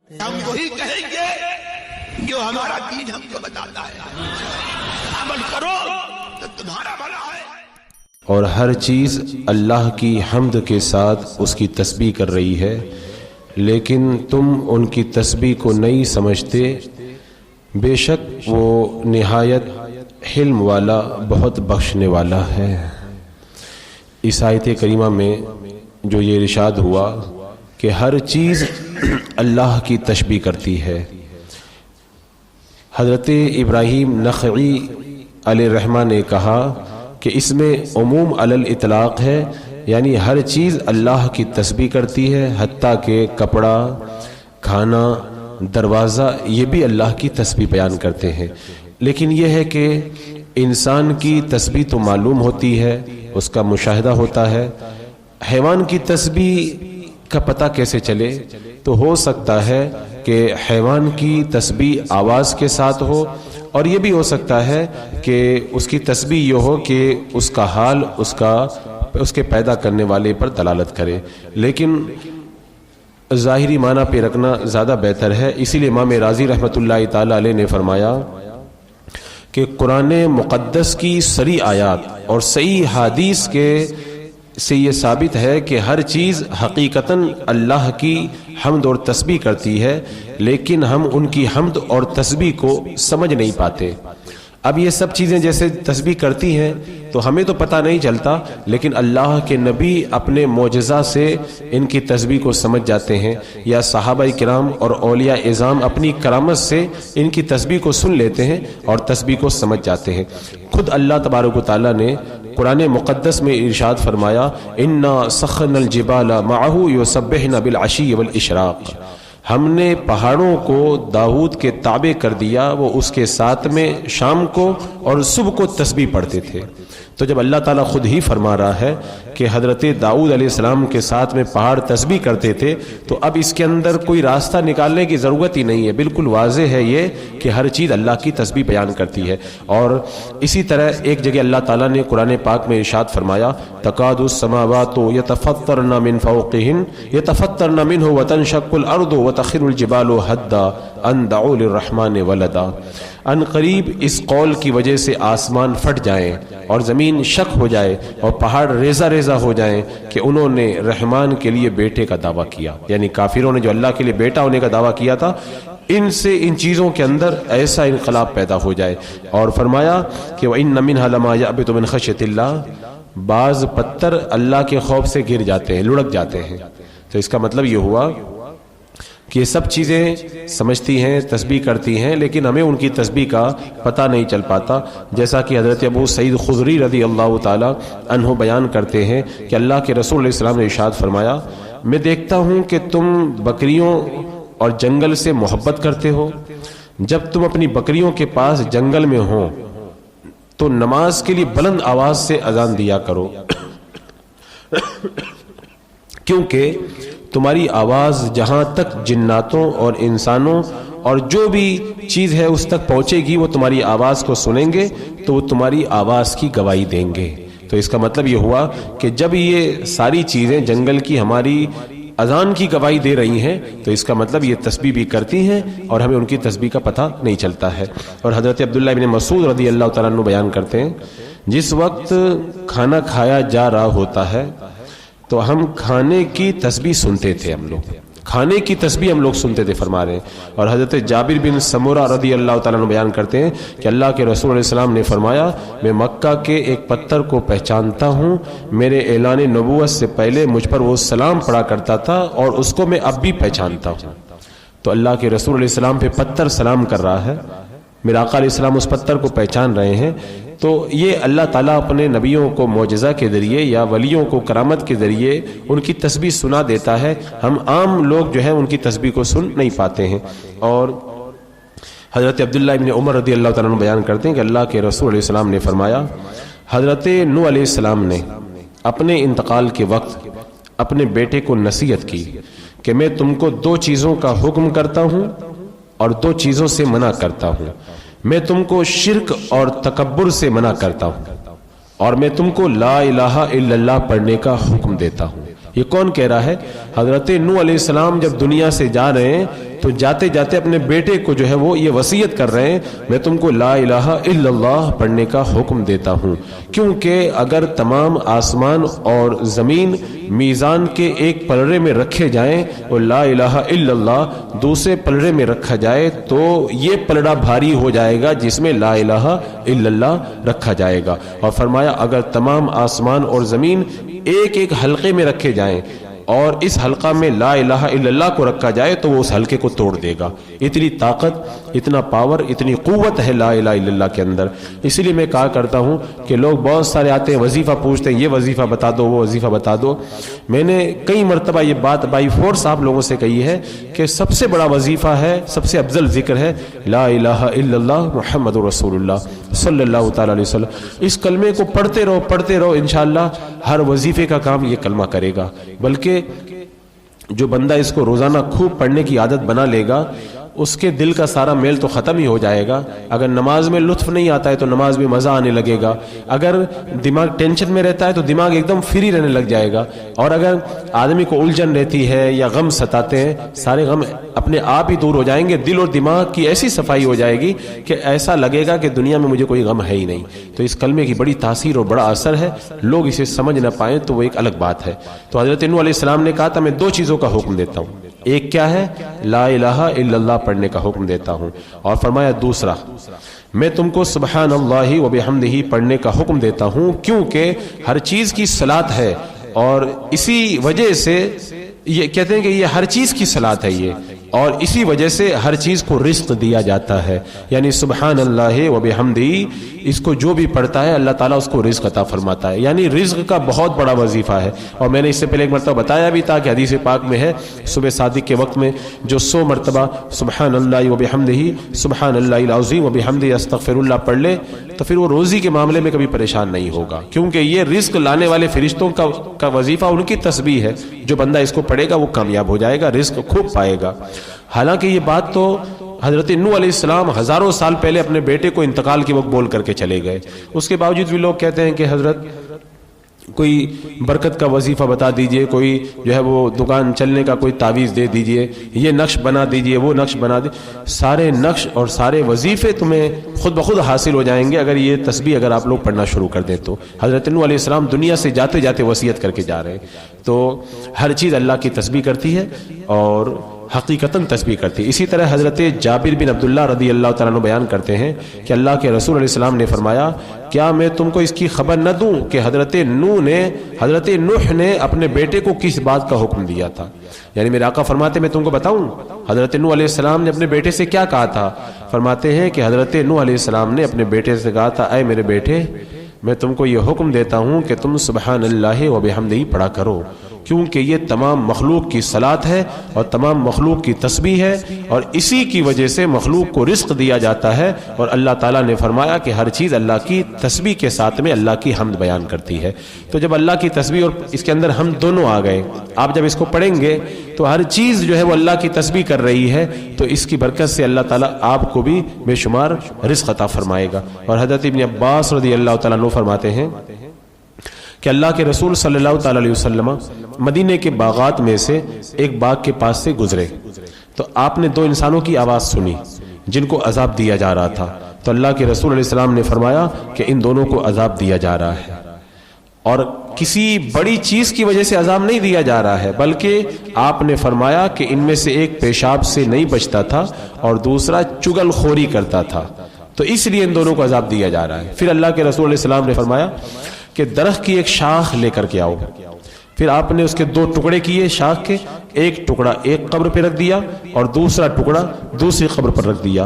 ہم وہی کہیں گے جو ہمارا دین ہم کو بتاتا ہے، عمل کرو تو تمہارا بھلا ہے۔ اور ہر چیز اللہ کی حمد کے ساتھ اس کی تسبیح کر رہی ہے، لیکن تم ان کی تسبیح کو نہیں سمجھتے۔ بے شک وہ نہایت حلم والا، بہت بخشنے والا ہے۔ اس آیت کریمہ میں جو یہ ارشاد ہوا کہ ہر چیز اللہ کی تسبیح کرتی ہے، حضرت ابراہیم نخعی علیہ الرحمہ نے کہا کہ اس میں عموم علی الاطلاق ہے، یعنی ہر چیز اللہ کی تسبیح کرتی ہے، حتیٰ کہ کپڑا، کھانا، دروازہ، یہ بھی اللہ کی تسبیح بیان کرتے ہیں۔ لیکن یہ ہے کہ انسان کی تسبیح تو معلوم ہوتی ہے، اس کا مشاہدہ ہوتا ہے۔ حیوان کی تسبیح کا پتہ کیسے چلے؟ تو ہو سکتا ہے کہ حیوان کی تسبیح آواز کے ساتھ ہو، اور یہ بھی ہو سکتا ہے کہ اس کی تسبیح یہ ہو کہ اس کا حال اس کے پیدا کرنے والے پر دلالت کرے، لیکن ظاہری معنی پہ رکھنا زیادہ بہتر ہے۔ اسی لیے امام رازی رحمۃ اللہ تعالی علیہ نے فرمایا کہ قرآن مقدس کی صریح آیات اور صحیح حدیث سے یہ ثابت ہے کہ ہر چیز حقیقتاً اللہ کی حمد اور تسبیح کرتی ہے، لیکن ہم ان کی حمد اور تسبیح کو سمجھ نہیں پاتے۔ اب یہ سب چیزیں جیسے تسبیح کرتی ہیں تو ہمیں تو پتہ نہیں چلتا، لیکن اللہ کے نبی اپنے معجزہ سے ان کی تسبیح کو سمجھ جاتے ہیں، یا صحابہ کرام اور اولیاء اعظام اپنی کرامت سے ان کی تسبیح کو سن لیتے ہیں اور تسبیح کو سمجھ جاتے ہیں۔ خود اللہ تبارک و تعالیٰ نے قرآن مقدس میں ارشاد فرمایا اِنَّا سَخَّرْنَا الْجِبَالَ مَعَهُ يُسَبِّحْنَ بِالْعَشِيِّ وَالْإِشْرَاقِ، ہم نے پہاڑوں کو داؤد کے تابع کر دیا، وہ اس کے ساتھ میں شام کو اور صبح کو تسبیح پڑھتے تھے۔ تو جب اللہ تعالیٰ خود ہی فرما رہا ہے کہ حضرت داؤد علیہ السلام کے ساتھ میں پہاڑ تسبیح کرتے تھے، تو اب اس کے اندر کوئی راستہ نکالنے کی ضرورت ہی نہیں ہے، بالکل واضح ہے یہ کہ ہر چیز اللہ کی تسبیح بیان کرتی ہے۔ اور اسی طرح ایک جگہ اللہ تعالیٰ نے قرآن پاک میں ارشاد فرمایا تکاد السماوات یتفطرن من فوقہن یتفطرن منہ وتنشق الارض وتخر الجبال حدا ان دعوا للرحمن ولدا، ان قریب اس قول کی وجہ سے آسمان پھٹ جائیں اور زمین شک ہو جائے اور پہاڑ ریزہ ریزہ ہو جائیں کہ انہوں نے رحمان کے لیے بیٹے کا دعویٰ کیا، یعنی کافروں نے جو اللہ کے لیے بیٹا ہونے کا دعویٰ کیا تھا، ان چیزوں کے اندر ایسا انقلاب پیدا ہو جائے۔ اور فرمایا کہ وَإِنَّ مِنْهَا لَمَا يَعْبِطُ مِنْ خَشْيَةِ اللَّهِ، بعض پتھر اللہ کے خوف سے گر جاتے ہیں، لڑک جاتے ہیں۔ تو اس کا مطلب یہ ہوا کہ یہ سب چیزیں سمجھتی ہیں، تسبیح کرتی ہیں، لیکن ہمیں ان کی تسبیح کا پتہ نہیں چل پاتا، جیسا کہ حضرت ابو سعید خدری رضی اللہ تعالی عنہ بیان کرتے ہیں کہ اللہ کے رسول علیہ السلام نے ارشاد فرمایا میں دیکھتا ہوں کہ تم بکریوں اور جنگل سے محبت کرتے ہو، جب تم اپنی بکریوں کے پاس جنگل میں ہو تو نماز کے لیے بلند آواز سے اذان دیا کرو، کیونکہ تمہاری آواز جہاں تک جناتوں اور انسانوں اور جو بھی چیز ہے اس تک پہنچے گی، وہ تمہاری آواز کو سنیں گے تو وہ تمہاری آواز کی گواہی دیں گے۔ تو اس کا مطلب یہ ہوا کہ جب یہ ساری چیزیں جنگل کی ہماری اذان کی گواہی دے رہی ہیں تو اس کا مطلب یہ تسبیح بھی کرتی ہیں اور ہمیں ان کی تسبیح کا پتہ نہیں چلتا ہے۔ اور حضرت عبداللہ بن مسعود رضی اللہ تعالیٰ عنہ بیان کرتے ہیں جس وقت کھانا کھایا جا رہا ہوتا ہے تو ہم کھانے کی تسبیح سنتے تھے، ہم لوگ کھانے کی تسبیح ہم لوگ سنتے تھے فرما رہے ہیں۔ اور حضرت جابر بن سمورہ رضی اللہ تعالیٰ عنہ بیان کرتے ہیں کہ اللہ کے رسول علیہ السلام نے فرمایا میں مکہ کے ایک پتھر کو پہچانتا ہوں، میرے اعلان نبوت سے پہلے مجھ پر وہ سلام پڑا کرتا تھا اور اس کو میں اب بھی پہچانتا ہوں۔ تو اللہ کے رسول علیہ السلام پہ پتھر سلام کر رہا ہے، میرے آقا علیہ السلام اس پتھر کو پہچان رہے ہیں۔ تو یہ اللہ تعالیٰ اپنے نبیوں کو معجزہ کے ذریعے یا ولیوں کو کرامت کے ذریعے ان کی تسبیح سنا دیتا ہے، ہم عام لوگ جو ہے ان کی تسبیح کو سن نہیں پاتے ہیں۔ اور حضرت عبداللہ ابن عمر رضی اللہ تعالیٰ عنہ بیان کرتے ہیں کہ اللہ کے رسول علیہ السلام نے فرمایا حضرت نوح علیہ السلام نے اپنے انتقال کے وقت اپنے بیٹے کو نصیحت کی کہ میں تم کو 2 چیزوں کا حکم کرتا ہوں اور 2 چیزوں سے منع کرتا ہوں، میں تم کو شرک اور تکبر سے منع کرتا ہوں اور میں تم کو لا الہ الا اللہ پڑھنے کا حکم دیتا ہوں۔ یہ کون کہہ رہا ہے؟ حضرت نوح علیہ السلام جب دنیا سے جا رہے ہیں تو جاتے جاتے اپنے بیٹے کو جو ہے وہ یہ وصیت کر رہے ہیں، میں تم کو لا الہ الا اللہ پڑھنے کا حکم دیتا ہوں، کیونکہ اگر تمام آسمان اور زمین میزان کے ایک پلڑے میں رکھے جائیں اور لا الہ الا اللہ دوسرے پلڑے میں رکھا جائے تو یہ پلڑا بھاری ہو جائے گا جس میں لا الہ الا اللہ رکھا جائے گا۔ اور فرمایا اگر تمام آسمان اور زمین ایک ایک حلقے میں رکھے جائیں اور اس حلقہ میں لا الہ الا اللہ کو رکھا جائے تو وہ اس حلقے کو توڑ دے گا۔ اتنی طاقت، اتنا پاور، اتنی قوت ہے لا الہ الا اللہ کے اندر۔ اسی لیے میں کہا کرتا ہوں کہ لوگ بہت سارے آتے ہیں، وظیفہ پوچھتے ہیں، یہ وظیفہ بتا دو، وہ وظیفہ بتا دو۔ میں نے کئی مرتبہ یہ بات بائی فورس آپ لوگوں سے کہی ہے کہ سب سے بڑا وظیفہ ہے، سب سے افضل ذکر ہے لا الہ الا اللہ محمد رسول اللہ صلی اللہ تعالی علیہ وسلم۔ اس کلمے کو پڑھتے رہو انشاءاللہ ہر وظیفے کا کام یہ کلمہ کرے گا۔ بلکہ جو بندہ اس کو روزانہ خوب پڑھنے کی عادت بنا لے گا اس کے دل کا سارا میل تو ختم ہی ہو جائے گا۔ اگر نماز میں لطف نہیں آتا ہے تو نماز میں مزہ آنے لگے گا، اگر دماغ ٹینشن میں رہتا ہے تو دماغ ایک دم فری رہنے لگ جائے گا، اور اگر آدمی کو الجھن رہتی ہے یا غم ستاتے ہیں سارے غم اپنے آپ ہی دور ہو جائیں گے۔ دل اور دماغ کی ایسی صفائی ہو جائے گی کہ ایسا لگے گا کہ دنیا میں مجھے کوئی غم ہے ہی نہیں۔ تو اس کلمے کی بڑی تاثیر اور بڑا اثر ہے، لوگ اسے سمجھ نہ پائیں تو وہ ایک الگ بات ہے۔ تو حضرت نوح علیہ السلام نے کہا تھا میں دو چیزوں کا حکم دیتا ہوں، ایک کیا ہے؟ لا الہ الا اللہ پڑھنے کا حکم دیتا ہوں، اور فرمایا دوسرا میں تم کو سبحان اللہ و بحمدہ پڑھنے کا حکم دیتا ہوں، کیونکہ ہر چیز کی صلاۃ ہے اور اسی وجہ سے یہ کہتے ہیں کہ یہ ہر چیز کی صلاۃ ہے یہ، اور اسی وجہ سے ہر چیز کو رزق دیا جاتا ہے، یعنی سبحان اللہ و بحمدہ اس کو جو بھی پڑھتا ہے اللہ تعالیٰ اس کو رزق عطا فرماتا ہے، یعنی رزق کا بہت بڑا وظیفہ ہے۔ اور میں نے اس سے پہلے ایک مرتبہ بتایا بھی تھا کہ حدیث پاک میں ہے صبح صادق کے وقت میں جو 100 مرتبہ سبحان اللہ و بحمدہ سبحان اللہ العظیم و بحمدہ استغفر اللہ پڑھ لے تو پھر وہ روزی کے معاملے میں کبھی پریشان نہیں ہوگا، کیونکہ یہ رزق لانے والے فرشتوں کا وظیفہ ان کی تسبیح ہے۔ جو بندہ اس کو پڑھے گا وہ کامیاب ہو جائے گا، رزق خوب پائے گا۔ حالانکہ یہ بات تو حضرت نوح علیہ السلام ہزاروں سال پہلے اپنے بیٹے کو انتقال کے وقت بول کر کے چلے گئے، اس کے باوجود بھی لوگ کہتے ہیں کہ حضرت کوئی برکت کا وظیفہ بتا دیجئے، کوئی جو ہے وہ دکان چلنے کا کوئی تعویذ دے دیجئے، یہ نقش بنا دیجئے، وہ نقش بنا دیجئے۔ سارے نقش اور سارے وظیفے تمہیں خود بخود حاصل ہو جائیں گے اگر یہ تسبیح اگر آپ لوگ پڑھنا شروع کر دیں تو۔ حضرت نوح علیہ السلام دنیا سے جاتے جاتے وصیت کر کے جا رہے ہیں، تو ہر چیز اللہ کی تسبیح کرتی ہے اور حقیقتاً تسبیح کرتی ہے۔ اسی طرح حضرت جابر بن عبداللہ رضی اللہ تعالیٰ عنہ بیان کرتے ہیں کہ اللہ کے رسول علیہ السلام نے فرمایا کیا میں تم کو اس کی خبر نہ دوں کہ حضرت نوح نے اپنے بیٹے کو کس بات کا حکم دیا تھا؟ یعنی میرے آقا فرماتے میں تم کو بتاؤں حضرت نوح علیہ السلام نے اپنے بیٹے سے کیا کہا تھا؟ فرماتے ہیں کہ حضرت نوح علیہ السلام نے اپنے بیٹے سے کہا تھا اے میرے بیٹے میں تم کو یہ حکم دیتا ہوں کہ تم سبحان اللہ و بحمدہ پڑھا کرو، کیونکہ یہ تمام مخلوق کی صلاۃ ہے اور تمام مخلوق کی تسبیح ہے، اور اسی کی وجہ سے مخلوق کو رزق دیا جاتا ہے، اور اللہ تعالیٰ نے فرمایا کہ ہر چیز اللہ کی تسبیح کے ساتھ میں اللہ کی حمد بیان کرتی ہے۔ تو جب اللہ کی تسبیح اور اس کے اندر ہم دونوں آ گئے، آپ جب اس کو پڑھیں گے تو ہر چیز جو ہے وہ اللہ کی تسبیح کر رہی ہے، تو اس کی برکت سے اللہ تعالیٰ آپ کو بھی بے شمار رزق عطا فرمائے گا۔ اور حضرت ابن عباس رضی اللہ تعالیٰ عنہ فرماتے ہیں کہ اللہ کے رسول صلی اللہ تعالیٰ علیہ وسلم مدینے کے باغات میں سے ایک باغ کے پاس سے گزرے تو آپ نے دو انسانوں کی آواز سنی جن کو عذاب دیا جا رہا تھا، تو اللہ کے رسول علیہ السلام نے فرمایا کہ ان دونوں کو عذاب دیا جا رہا ہے، اور کسی بڑی چیز کی وجہ سے عذاب نہیں دیا جا رہا ہے، بلکہ آپ نے فرمایا کہ ان میں سے ایک پیشاب سے نہیں بچتا تھا اور دوسرا چگل خوری کرتا تھا، تو اس لیے ان دونوں کو عذاب دیا جا رہا ہے۔ پھر اللہ کے رسول علیہ السلام نے فرمایا کہ درخت کی ایک شاخ لے کر کے آؤ، پھر آپ نے اس کے دو ٹکڑے کیے شاخ کے، ایک ٹکڑا ایک قبر پہ رکھ دیا اور دوسرا ٹکڑا دوسری قبر پر رکھ دیا۔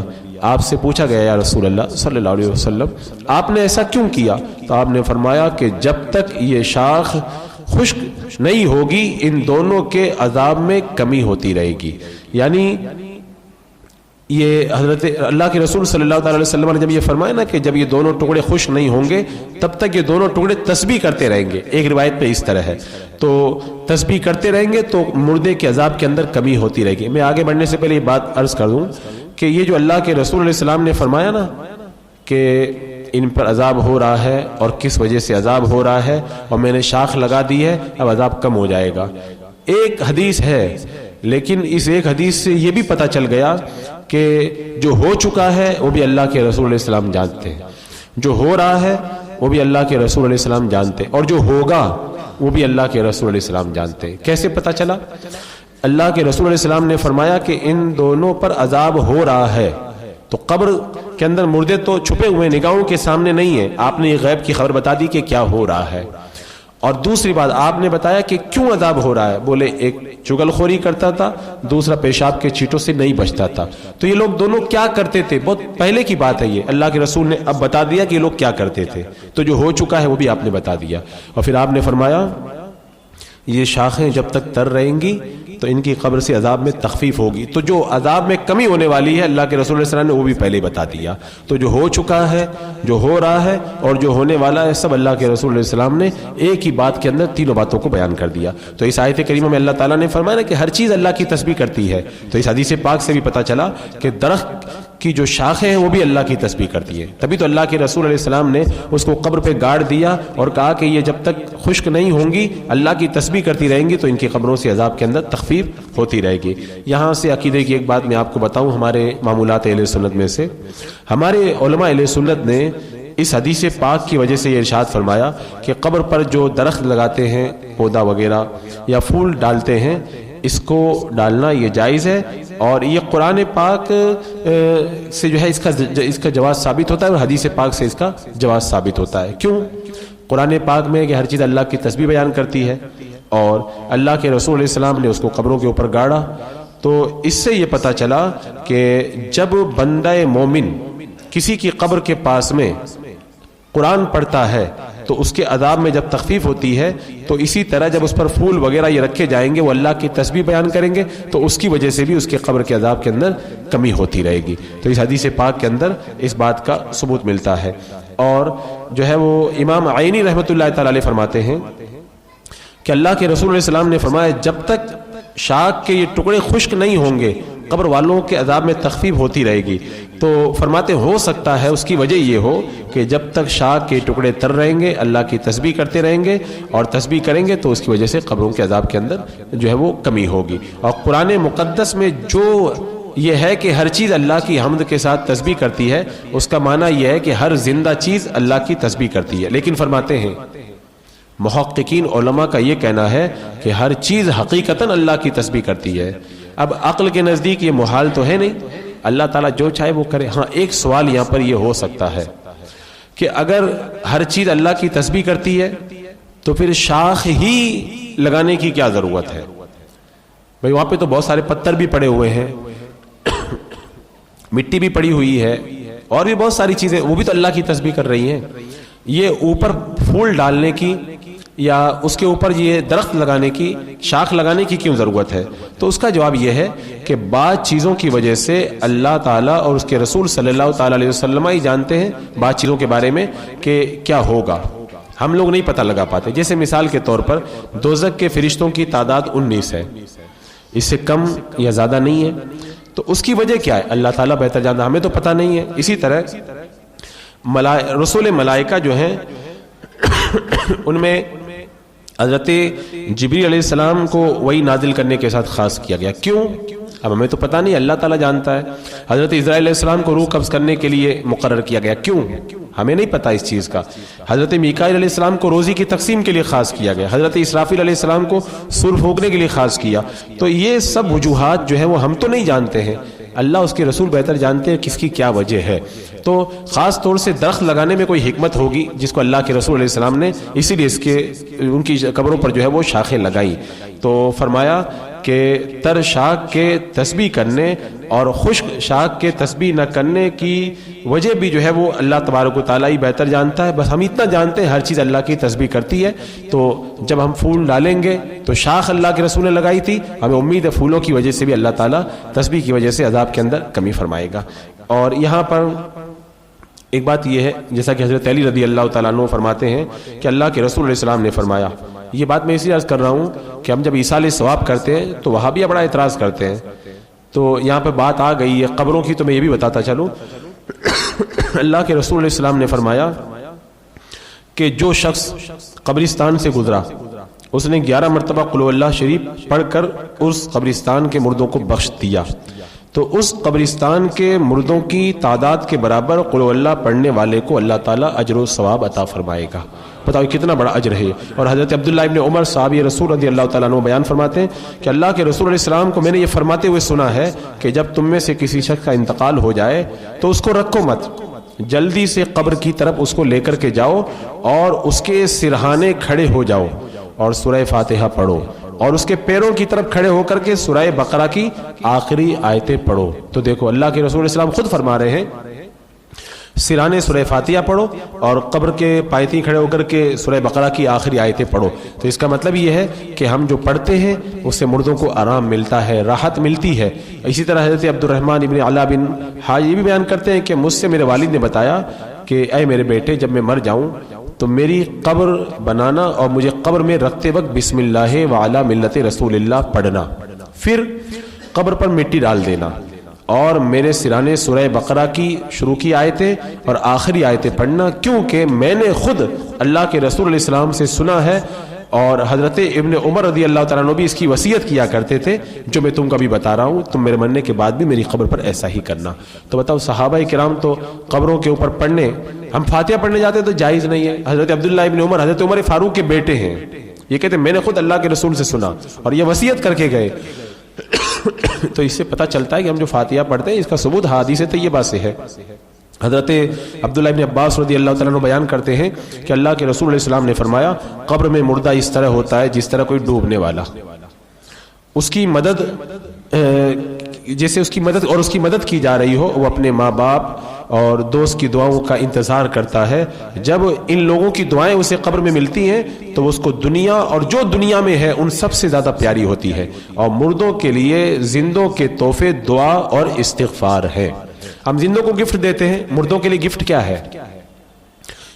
آپ سے پوچھا گیا یا رسول اللہ صلی اللہ علیہ وسلم آپ نے ایسا کیوں کیا؟ تو آپ نے فرمایا کہ جب تک یہ شاخ خشک نہیں ہوگی ان دونوں کے عذاب میں کمی ہوتی رہے گی۔ یعنی یہ حضرت اللہ کے رسول صلی اللہ تعالی علیہ وسلم نے جب یہ فرمایا نا کہ جب یہ دونوں ٹکڑے خشک نہیں ہوں گے تب تک یہ دونوں ٹکڑے تسبیح کرتے رہیں گے، ایک روایت پہ اس طرح ہے، تو تسبیح کرتے رہیں گے تو مردے کے عذاب کے اندر کمی ہوتی رہے گی۔ میں آگے بڑھنے سے پہلے یہ بات عرض کر دوں کہ یہ جو اللہ کے رسول علیہ السلام نے فرمایا نا کہ ان پر عذاب ہو رہا ہے اور کس وجہ سے عذاب ہو رہا ہے، اور میں نے شاخ لگا دی ہے، اب عذاب کم ہو جائے گا۔ ایک حدیث ہے، لیکن اس ایک حدیث سے یہ بھی پتہ چل گیا کہ جو ہو چکا ہے وہ بھی اللہ کے رسول علیہ السلام جانتے ہیں، جو ہو رہا ہے وہ بھی اللہ کے رسول علیہ السلام جانتے ہیں، اور جو ہوگا وہ بھی اللہ کے رسول علیہ السلام جانتے ہیں۔ کیسے پتہ چلا؟ اللہ کے رسول علیہ السلام نے فرمایا کہ ان دونوں پر عذاب ہو رہا ہے، تو قبر کے اندر مردے تو چھپے ہوئے نگاہوں کے سامنے نہیں ہیں، آپ نے یہ غیب کی خبر بتا دی کہ کیا ہو رہا ہے۔ اور دوسری بات آپ نے بتایا کہ کیوں عذاب ہو رہا ہے، بولے ایک چغل خوری کرتا تھا، دوسرا پیشاب کے چیٹوں سے نہیں بچتا تھا۔ تو یہ لوگ دونوں کیا کرتے تھے؟ بہت پہلے کی بات ہے یہ، اللہ کے رسول نے اب بتا دیا کہ یہ لوگ کیا کرتے تھے، تو جو ہو چکا ہے وہ بھی آپ نے بتا دیا۔ اور پھر آپ نے فرمایا یہ شاخیں جب تک تر رہیں گی تو ان کی قبر سے عذاب میں تخفیف ہوگی، تو جو عذاب میں کمی ہونے والی ہے اللہ کے رسول علیہ السلام نے وہ بھی پہلے بتا دیا۔ تو جو ہو چکا ہے، جو ہو رہا ہے اور جو ہونے والا ہے، سب اللہ کے رسول علیہ السلام نے ایک ہی بات کے اندر تینوں باتوں کو بیان کر دیا۔ تو اس آیت کریمہ میں اللہ تعالیٰ نے فرمایا کہ ہر چیز اللہ کی تسبیح کرتی ہے، تو اس حدیث پاک سے بھی پتہ چلا کہ درخت کی جو شاخیں ہیں وہ بھی اللہ کی تسبیح کرتی ہیں، تبھی تو اللہ کے رسول علیہ السلام نے اس کو قبر پہ گاڑ دیا اور کہا کہ یہ جب تک خشک نہیں ہوں گی اللہ کی تسبیح کرتی رہیں گی تو ان کی قبروں سے عذاب کے اندر تخفیف ہوتی رہے گی۔ یہاں سے عقیدے کی ایک بات میں آپ کو بتاؤں، ہمارے معمولات اہل سنت میں سے ہمارے علماء اہل سنت نے اس حدیث پاک کی وجہ سے یہ ارشاد فرمایا کہ قبر پر جو درخت لگاتے ہیں، پودا وغیرہ یا پھول ڈالتے ہیں، اس کو ڈالنا یہ جائز ہے، اور یہ قرآن پاک سے جو ہے اس کا جواز ثابت ہوتا ہے، اور حدیث پاک سے اس کا جواز ثابت ہوتا ہے۔ کیوں؟ قرآن پاک میں کہ ہر چیز اللہ کی تسبیح بیان کرتی ہے، اور اللہ کے رسول علیہ السلام نے اس کو قبروں کے اوپر گاڑا، تو اس سے یہ پتہ چلا کہ جب بندہ مومن کسی کی قبر کے پاس میں قرآن پڑھتا ہے تو اس کے عذاب میں جب تخفیف ہوتی ہے، تو اسی طرح جب اس پر پھول وغیرہ یہ رکھے جائیں گے وہ اللہ کی تسبیح بیان کریں گے تو اس کی وجہ سے بھی اس کے قبر کے عذاب کے اندر کمی ہوتی رہے گی۔ تو اس حدیث پاک کے اندر اس بات کا ثبوت ملتا ہے۔ اور جو ہے وہ امام عینی رحمۃ اللہ تعالی علیہ فرماتے ہیں کہ اللہ کے رسول علیہ السلام نے فرمایا جب تک شاخ کے یہ ٹکڑے خشک نہیں ہوں گے قبر والوں کے عذاب میں تخفیف ہوتی رہے گی۔ تو فرماتے ہو سکتا ہے اس کی وجہ یہ ہو کہ جب تک شاخ کے ٹکڑے تر رہیں گے اللہ کی تسبیح کرتے رہیں گے اور تسبیح کریں گے تو اس کی وجہ سے قبروں کے عذاب کے اندر جو ہے وہ کمی ہوگی۔ اور قرآن مقدس میں جو یہ ہے کہ ہر چیز اللہ کی حمد کے ساتھ تسبیح کرتی ہے، اس کا معنی یہ ہے کہ ہر زندہ چیز اللہ کی تسبیح کرتی ہے، لیکن فرماتے ہیں محققین علماء کا یہ کہنا ہے کہ ہر چیز حقیقتاً اللہ کی تسبیح کرتی ہے۔ اب عقل کے نزدیک یہ محال تو ہے نہیں، اللہ تعالیٰ جو چاہے وہ کرے۔ ہاں ایک سوال یہاں پر یہ ہو سکتا ہے کہ اگر ہر چیز اللہ کی تسبیح کرتی ہے تو پھر شاخ ہی لگانے کی کیا ضرورت ہے؟ بھئی وہاں پہ تو بہت سارے پتھر بھی پڑے ہوئے ہیں، مٹی بھی پڑی ہوئی ہے، اور بھی بہت ساری چیزیں، وہ بھی تو اللہ کی تسبیح کر رہی ہیں۔ یہ اوپر پھول ڈالنے کی یا اس کے اوپر یہ درخت لگانے کی، شاخ لگانے کی کیوں ضرورت ہے؟ تو اس کا جواب یہ ہے کہ بعض چیزوں کی وجہ سے اللہ تعالیٰ اور اس کے رسول صلی اللہ تعالیٰ علیہ وسلم ہی جانتے ہیں بعض چیزوں کے بارے میں کہ کیا ہوگا، ہم لوگ نہیں پتہ لگا پاتے۔ جیسے مثال کے طور پر دوزخ کے فرشتوں کی تعداد 19 ہے، اس سے کم یا زیادہ نہیں ہے، تو اس کی وجہ کیا ہے اللہ تعالیٰ بہتر جانتا، ہمیں تو پتہ نہیں ہے۔ اسی طرح رسول ملائکہ جو ہیں ان میں حضرت جبریل علیہ السلام کو وہی نازل کرنے کے ساتھ خاص کیا گیا، کیوں؟ اب ہمیں تو پتہ نہیں، اللہ تعالیٰ جانتا ہے۔ حضرت اسرائیل علیہ السلام کو روح قبض کرنے کے لیے مقرر کیا گیا، کیوں؟ ہمیں نہیں پتہ اس چیز کا۔ حضرت میکائیل علیہ السلام کو روزی کی تقسیم کے لیے خاص کیا گیا، حضرت اسرافیل علیہ السلام کو سور پھونکنے کے لیے خاص کیا۔ تو یہ سب وجوہات جو ہیں وہ ہم تو نہیں جانتے ہیں، اللہ اس کے رسول بہتر جانتے ہیں کس کی کیا وجہ ہے۔ تو خاص طور سے درخت لگانے میں کوئی حکمت ہوگی جس کو اللہ کے رسول علیہ السلام نے اسی لیے ان کی قبروں پر جو ہے وہ شاخیں لگائیں۔ تو فرمایا کہ تر شاخ کے تسبیح کرنے اور خشک شاخ کے تسبیح نہ کرنے کی وجہ بھی جو ہے وہ اللہ تبارک و تعالیٰ ہی بہتر جانتا ہے۔ بس ہم اتنا جانتے ہیں ہر چیز اللہ کی تسبیح کرتی ہے، تو جب ہم پھول ڈالیں گے تو شاخ اللہ کے رسول نے لگائی تھی، ہمیں امید ہے پھولوں کی وجہ سے بھی اللہ تعالیٰ تسبیح کی وجہ سے عذاب کے اندر کمی فرمائے گا۔ اور یہاں پر ایک بات یہ ہے جیسا کہ حضرت علی رضی اللہ تعالیٰ عنہ فرماتے ہیں کہ اللہ کے رسول علیہ السلام نے فرمایا، یہ بات میں اسی عرض کر رہا ہوں کہ ہم جب ایصال ثواب کرتے ہیں تو وہاں بھی بڑا اعتراض کرتے ہیں، تو یہاں پہ بات آ گئی ہے قبروں کی، تو میں یہ بھی بتاتا چلوں اللہ کے رسول علیہ السلام نے فرمایا کہ جو شخص قبرستان سے گزرا اس نے 11 مرتبہ قل اللہ شریف پڑھ کر اس قبرستان کے مردوں کو بخش دیا تو اس قبرستان کے مردوں کی تعداد کے برابر قل اللہ پڑھنے والے کو اللہ تعالیٰ اجر و ثواب عطا فرمائے گا. بتاؤ کتنا بڑا اجر ہے. اور حضرت عبداللہ ابن عمر صحابی رسول رضی اللہ تعالیٰ عنہ بیان فرماتے ہیں کہ اللہ کے رسول علیہ السلام کو میں نے یہ فرماتے ہوئے سنا ہے کہ جب تم میں سے کسی شخص کا انتقال ہو جائے تو اس کو رکھو مت, جلدی سے قبر کی طرف اس کو لے کر کے جاؤ اور اس کے سرہانے کھڑے ہو جاؤ اور سورہ فاتحہ پڑھو اور اس کے پیروں کی طرف کھڑے ہو کر کے سورہ بقرہ کی آخری آیتیں پڑھو. تو دیکھو اللہ کے رسول علیہ السلام خود فرما رہے ہیں سرانے سورہ فاتحہ پڑھو اور قبر کے پایتی کھڑے ہو کر کے سورہ بقرہ کی آخری آیتیں پڑھو. تو اس کا مطلب یہ ہے کہ ہم جو پڑھتے ہیں اس سے مردوں کو آرام ملتا ہے, راحت ملتی ہے. اسی طرح حضرت عبد الرحمن ابن علا بن حاج یہ بھی بیان کرتے ہیں کہ مجھ سے میرے والد نے بتایا کہ اے میرے بیٹے جب میں مر جاؤں تو میری قبر بنانا اور مجھے قبر میں رکھتے وقت بسم اللہ وعلی ملت رسول اللہ پڑھنا, پھر قبر پر مٹی ڈال دینا اور میرے سرانے سورہ بقرہ کی شروع کی آیتیں اور آخری آیتیں پڑھنا, کیونکہ میں نے خود اللہ کے رسول علیہ السلام سے سنا ہے اور حضرت ابن عمر رضی اللہ تعالیٰ عنہ بھی اس کی وصیت کیا کرتے تھے جو میں تم کو بھی بتا رہا ہوں, تم میرے مرنے کے بعد بھی میری قبر پر ایسا ہی کرنا. تو بتاؤ صحابہ کرام تو قبروں کے اوپر پڑھنے, ہم فاتحہ پڑھنے جاتے تو جائز نہیں ہے. حضرت عبداللہ ابن عمر حضرت عمر فاروق کے بیٹے ہیں, یہ کہتے ہیں میں نے خود اللہ کے رسول سے سنا اور یہ وصیت کر کے گئے. تو اس سے پتہ چلتا ہے کہ ہم جو فاتحہ پڑھتے ہیں اس کا ثبوت حدیث طیبہ سے ہے. حضرت عبداللہ ابن عباس رضی اللہ تعالیٰ عنہ بیان کرتے ہیں کہ اللہ کے رسول علیہ السلام نے فرمایا قبر میں مردہ اس طرح ہوتا ہے جس طرح کوئی ڈوبنے والا, اس کی مدد جیسے اس کی مدد اور اس کی مدد کی جا رہی ہو, وہ اپنے ماں باپ اور دوست کی دعاؤں کا انتظار کرتا ہے. جب ان لوگوں کی دعائیں اسے قبر میں ملتی ہیں تو اس کو دنیا اور جو دنیا میں ہے ان سب سے زیادہ پیاری ہوتی ہے. اور مردوں کے لیے زندوں کے تحفے دعا اور استغفار ہے. ہم زندوں کو گفٹ دیتے ہیں, مردوں کے لیے گفٹ کیا ہے؟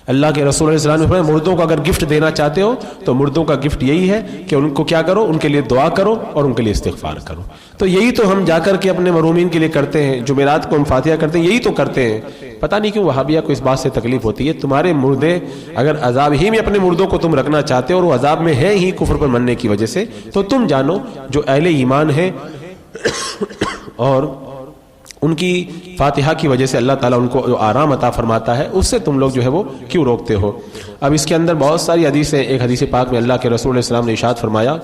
اللہ کے رسول علیہ السلام نے فرمایا مردوں کو اگر گفٹ دینا چاہتے ہو تو مردوں کا گفٹ یہی ہے کہ ان کو کیا کرو, ان کے لیے دعا کرو اور ان کے لیے استغفار کرو. تو یہی تو ہم جا کر کے اپنے مرحومین کے لیے کرتے ہیں, جمعرات کو ہم فاتحہ کرتے ہیں, یہی تو کرتے ہیں. پتہ نہیں کیوں وہابیہ کو اس بات سے تکلیف ہوتی ہے. تمہارے مردے اگر عذاب ہی میں اپنے مردوں کو تم رکھنا چاہتے ہو اور وہ عذاب میں ہے ہی کفر پر مرنے کی وجہ سے, تو تم جانو جو اہل ایمان ہیں اور ان کی فاتحہ کی وجہ سے اللہ تعالیٰ ان کو جو آرام عطا فرماتا ہے اس سے تم لوگ جو ہے وہ کیوں روکتے ہو. اب اس کے اندر بہت ساری حدیث ہیں. ایک حدیث پاک میں اللہ کے رسول علیہ السلام نے ارشاد فرمایا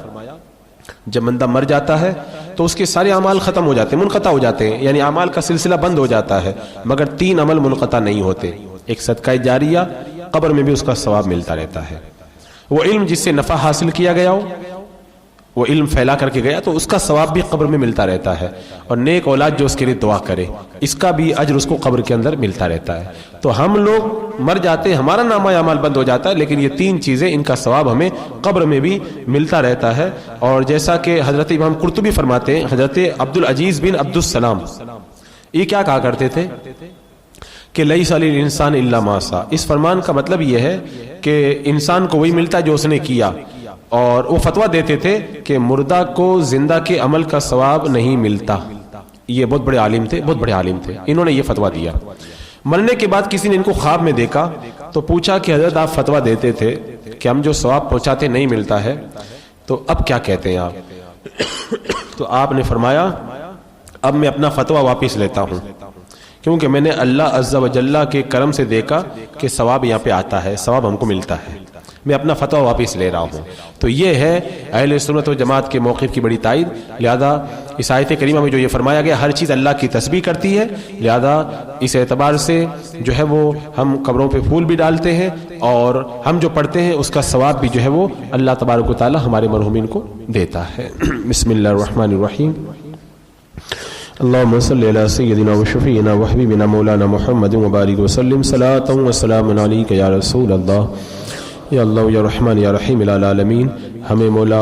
جب بندہ مر جاتا ہے تو اس کے سارے اعمال ختم ہو جاتے ہیں, منقطع ہو جاتے ہیں, یعنی اعمال کا سلسلہ بند ہو جاتا ہے, مگر 3 عمل منقطع نہیں ہوتے. ایک صدقہ جاریہ, قبر میں بھی اس کا ثواب ملتا رہتا ہے. وہ علم جس سے نفع حاصل کیا گیا ہو, وہ علم پھیلا کر کے گیا تو اس کا ثواب بھی قبر میں ملتا رہتا ہے. اور نیک اولاد جو اس کے لیے دعا کرے اس کا بھی اجر اس کو قبر کے اندر ملتا رہتا ہے. تو ہم لوگ مر جاتے ہیں, ہمارا نامہ اعمال بند ہو جاتا ہے, لیکن یہ 3 چیزیں ان کا ثواب ہمیں قبر میں بھی ملتا رہتا ہے. اور جیسا کہ حضرت امام قرطبی فرماتے ہیں, حضرت عبد العزیز بن عبد السلام یہ کیا کہا کرتے تھے کہ لیس للانسان الا ما سعی. اس فرمان کا مطلب یہ ہے کہ انسان کو وہی ملتا ہے جو اس نے کیا. اور وہ فتویٰ دیتے تھے کہ مردہ کو زندہ کے عمل کا ثواب نہیں ملتا. یہ بہت بڑے عالم تھے, بہت بڑے عالم تھے, انہوں نے یہ فتویٰ دیا. مرنے کے بعد کسی نے ان کو خواب میں دیکھا تو پوچھا کہ حضرت آپ فتویٰ دیتے تھے کہ ہم جو ثواب پہنچاتے نہیں ملتا ہے, تو اب کیا کہتے ہیں آپ؟ تو آپ نے فرمایا اب میں اپنا فتویٰ واپس لیتا ہوں, کیونکہ میں نے اللہ عز و جل کے کرم سے دیکھا کہ ثواب یہاں پہ آتا ہے, ثواب ہم کو ملتا ہے, میں اپنا فتویٰ واپس لے رہا ہوں. تو یہ ہے اہل سنت و جماعت کے موقف کی بڑی تائید. لہذا اس آیت کریمہ میں جو یہ فرمایا گیا ہر چیز اللہ کی تسبیح کرتی ہے, لہذا اس اعتبار سے جو ہے وہ ہم قبروں پہ پھول بھی ڈالتے ہیں اور ہم جو پڑھتے ہیں اس کا ثواب بھی جو ہے وہ اللہ تبارک و تعالی ہمارے مرحومین کو دیتا ہے. بسم اللہ الرحمن الرحیم. اللهم صل على سيدنا وشفيعنا وحبيبنا مولانا محمد وبارك وسلم صلاة وسلام عليك يا رسول الله یا اللہ یا رحمان یا رحیم العالمین. ہمیں مولا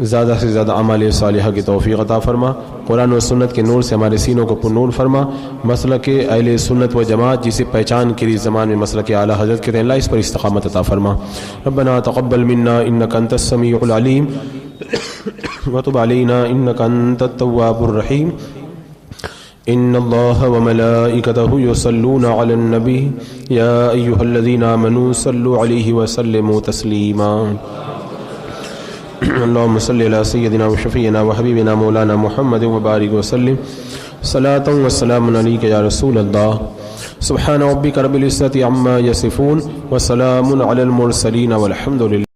زیادہ سے زیادہ اعمال صالحہ کی توفیق عطا فرما, قرآن و سنت کے نور سے ہمارے سینوں کو پر نور فرما. مسلک اہل سنت و جماعت جسے پہچان کے لیے زمان میں مسلک اعلیٰ حضرت کہتے ہیں, اللہ اس پر استقامت عطا فرما. ربنا تقبل منا انک انت السمیع العلیم وتب علینا انک انت التواب الرحیم. إن الله وملائكته يصلون على النبي يا أيها الذين آمنوا صلوا عليه وسلموا تسليما اللهم صل على سيدنا وشفينا وحبيبنا مولانا محمد وبارك وسلم صلاة والسلام عليك يا رسول الله سبحان ربك رب العزة عما يصفون وسلام على المرسلين والحمد لله.